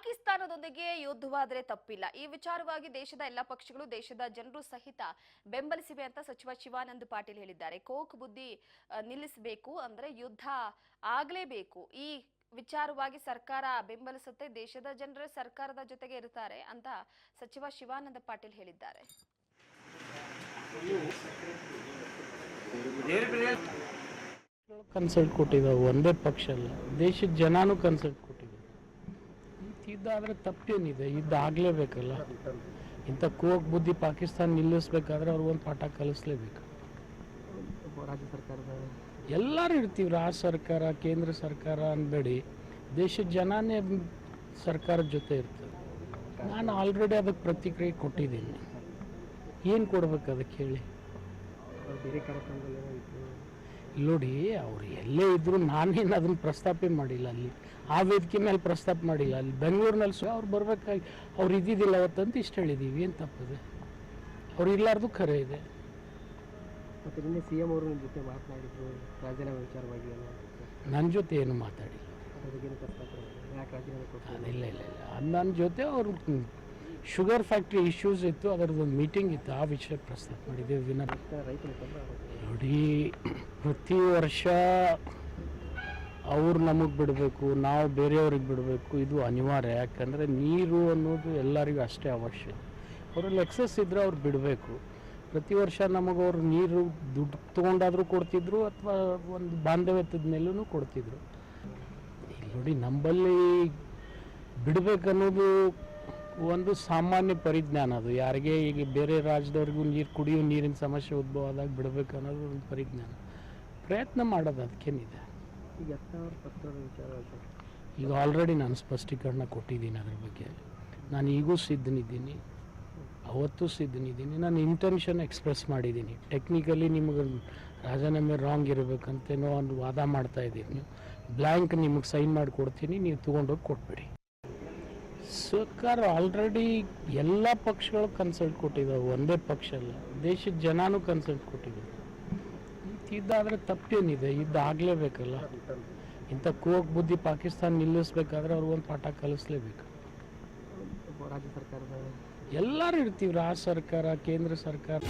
ಪಾಕಿಸ್ತಾನದೊಂದಿಗೆ ಯುದ್ಧವಾದರೆ ತಪ್ಪಿಲ್ಲ. ಈ ವಿಚಾರವಾಗಿ ದೇಶದ ಎಲ್ಲ ಪಕ್ಷಗಳು, ದೇಶದ ಜನರು ಸಹಿತ ಬೆಂಬಲಿಸಿವೆ ಅಂತ ಸಚಿವ ಶಿವಾನಂದ ಪಾಟೀಲ್ ಹೇಳಿದ್ದಾರೆ. ಕೋಕ್ ಬುದ್ಧಿ ನಿಲ್ಲಿಸಬೇಕು ಅಂದ್ರೆ ಯುದ್ಧ ಆಗಲೇಬೇಕು. ಈ ವಿಚಾರವಾಗಿ ಸರ್ಕಾರ ಬೆಂಬಲಿಸುತ್ತೆ, ದೇಶದ ಜನರು ಸರ್ಕಾರದ ಜೊತೆಗೆ ಇರ್ತಾರೆ ಅಂತ ಸಚಿವ ಶಿವಾನಂದ ಪಾಟೀಲ್ ಹೇಳಿದ್ದಾರೆ. ಕನ್ಸಲ್ಟ್ ಕೊಟ್ಟಿದ್ದಾವೆ, ಒಂದೇ ಪಕ್ಷ ಅಲ್ಲ, ದೇಶದ ಜನನೂ ಕನ್ಸಲ್ಟ್ ಕೊಟ್ಟಿದ್ದಾರೆ. ಇದಾದರೆ ತಪ್ಪೇನಿದೆ, ಇದಾಗಲೇಬೇಕಲ್ಲ. ಇಂಥ ಕೋಕ್ ಬುದ್ಧಿ ಪಾಕಿಸ್ತಾನ ನಿಲ್ಲಿಸ್ಬೇಕಾದ್ರೆ ಅವ್ರಿಗೊಂದು ಪಾಠ ಕಲಿಸ್ಲೇಬೇಕು. ರಾಜ್ಯ ಸರ್ಕಾರದ ಎಲ್ಲರೂ ಇರ್ತೀವಿ, ರಾಜ್ಯ ಸರ್ಕಾರ ಕೇಂದ್ರ ಸರ್ಕಾರ ಅನ್ಬೇಡಿ, ದೇಶದ ಜನನೇ ಸರ್ಕಾರದ ಜೊತೆ ಇರ್ತದೆ. ನಾನು ಆಲ್ರೆಡಿ ಅದಕ್ಕೆ ಪ್ರತಿಕ್ರಿಯೆ ಕೊಟ್ಟಿದ್ದೀನಿ. ಏನು ಕೊಡ್ಬೇಕು ಅದಕ್ಕೆ ಹೇಳಿ? ಬೇರೆ ಕಾರ್ಯಕ್ರಮದಲ್ಲಿ ನೋಡಿ, ಅವ್ರು ಎಲ್ಲೇ ಇದ್ದರೂ ನಾನೇನು ಅದನ್ನು ಪ್ರಸ್ತಾಪ ಮಾಡಿಲ್ಲ. ಅಲ್ಲಿ ಆ ವೇದಿಕೆ ಮೇಲೆ ಪ್ರಸ್ತಾಪ ಮಾಡಿಲ್ಲ. ಅಲ್ಲಿ ಬೆಂಗಳೂರಿನಲ್ಲಿ ಅವ್ರು ಬರಬೇಕಾಗಿ ಅವ್ರು ಇದ್ದಿದ್ದಿಲ್ಲ ಅವತ್ತಂತ ಇಷ್ಟು ಹೇಳಿದ್ದೀವಿ. ಏನು ತಪ್ಪಿದೆ? ಅವ್ರು ಇರಲಾರ್ದು ಖರೆ ಇದೆ. ಮತ್ತು ನಿನ್ನೆ ಸಿ ಎಂ ಅವರು ನಿಮ್ಮ ಜೊತೆ ಮಾತನಾಡಿದ್ರು ರಾಜೀನಾಮೆ ವಿಚಾರವಾಗಿ. ನನ್ನ ಜೊತೆ ಏನು ಮಾತಾಡಿಲ್ಲ. ಅದ್ರ ಬಗ್ಗೆ ಪ್ರಸ್ತಾಪ ಯಾಕೆ ರಾಜೀನಾಮೆ ಕೊಟ್ಟು? ಇಲ್ಲ ಇಲ್ಲ ಇಲ್ಲ, ನನ್ನ ಜೊತೆ ಅವರು ಶುಗರ್ ಫ್ಯಾಕ್ಟ್ರಿ ಇಶ್ಯೂಸ್ ಇತ್ತು, ಅದರದ್ದೊಂದು ಮೀಟಿಂಗ್ ಇತ್ತು, ಆ ವಿಷಯ ಪ್ರಸ್ತಾಪ ಮಾಡಿದ್ದೇವೆ. ವಿನ ರೈತರು ನೋಡಿ, ಪ್ರತಿ ವರ್ಷ ಅವ್ರು ನಮಗೆ ಬಿಡಬೇಕು, ನಾವು ಬೇರೆಯವ್ರಿಗೆ ಬಿಡಬೇಕು, ಇದು ಅನಿವಾರ್ಯ. ಯಾಕಂದರೆ ನೀರು ಅನ್ನೋದು ಎಲ್ಲರಿಗೂ ಅಷ್ಟೇ ಅವಶ್ಯ. ಅವರಲ್ಲಿ ಎಕ್ಸಸ್ ಇದ್ದರೆ ಅವ್ರು ಬಿಡಬೇಕು. ಪ್ರತಿ ವರ್ಷ ನಮಗೆ ಅವ್ರು ನೀರು ದುಡ್ಡು ತೊಗೊಂಡಾದರೂ ಕೊಡ್ತಿದ್ರು, ಅಥವಾ ಒಂದು ಬಾಂಧವ್ಯದ ಮೇಲೂ ಕೊಡ್ತಿದ್ರು. ನೋಡಿ, ನಂಬಲ್ಲಿ ಬಿಡಬೇಕನ್ನೋದು ಒಂದು ಸಾಮಾನ್ಯ ಪರಿಜ್ಞಾನ. ಅದು ಯಾರಿಗೆ ಈಗ ಬೇರೆ ರಾಜ್ಯದವ್ರಿಗೂ ಕುಡಿಯೋ ನೀರಿನ ಸಮಸ್ಯೆ ಉದ್ಭವ ಆದಾಗ ಬಿಡಬೇಕು ಅನ್ನೋದು ಒಂದು ಪರಿಜ್ಞಾನ. ಪ್ರಯತ್ನ ಮಾಡೋದು ಅದಕ್ಕೇನಿದೆ. ಈಗ ಪತ್ರದ ವಿಚಾರ ಈಗ ಆಲ್ರೆಡಿ ನಾನು ಸ್ಪಷ್ಟೀಕರಣ ಕೊಟ್ಟಿದ್ದೀನಿ ಅದ್ರ ಬಗ್ಗೆ. ನಾನು ಈಗೂ ಸಿದ್ಧನಿದ್ದೀನಿ, ಅವತ್ತು ಸಿದ್ಧನಿದ್ದೀನಿ. ನಾನು ಇಂಟೆನ್ಷನ್ ಎಕ್ಸ್ಪ್ರೆಸ್ ಮಾಡಿದ್ದೀನಿ. ಟೆಕ್ನಿಕಲಿ ನಿಮಗೆ ರಾಜೀನಾಮೆ ರಾಂಗ್ ಇರಬೇಕಂತೇನೋ ಒಂದು ವಾದ ಮಾಡ್ತಾ ಇದ್ದೀನಿ. ನೀವು ಬ್ಲ್ಯಾಂಕ್ ನಿಮಗೆ ಸೈನ್ ಮಾಡಿ ಕೊಡ್ತೀನಿ, ನೀವು ತೊಗೊಂಡೋಗಿ ಕೊಟ್ಬಿಡಿ. ಸರ್ಕಾರ ಆಲ್ರೆಡಿ ಎಲ್ಲ ಪಕ್ಷಗಳು ಕನ್ಸಲ್ಟ್ ಕೊಟ್ಟಿದ್ದಾವೆ, ಒಂದೇ ಪಕ್ಷ ಅಲ್ಲ, ದೇಶದ ಜನನೂ ಕನ್ಸಲ್ಟ್ ಕೊಟ್ಟಿದ್ದಾರೆ. ಇದಾದರೆ ತಪ್ಪೇನಿದೆ, ಇದಾಗಲೇಬೇಕಲ್ಲ. ಇಂಥ ಕೋಕ್ ಬುದ್ಧಿ ಪಾಕಿಸ್ತಾನ ನಿಲ್ಲಿಸ್ಬೇಕಾದ್ರೆ ಅವ್ರಿಗೊಂದು ಪಾಠ ಕಲಿಸ್ಲೇಬೇಕು. ರಾಜ್ಯ ಸರ್ಕಾರದ ಎಲ್ಲರೂ ಇರ್ತೀವಿ, ರಾಜ್ಯ ಸರ್ಕಾರ ಕೇಂದ್ರ ಸರ್ಕಾರ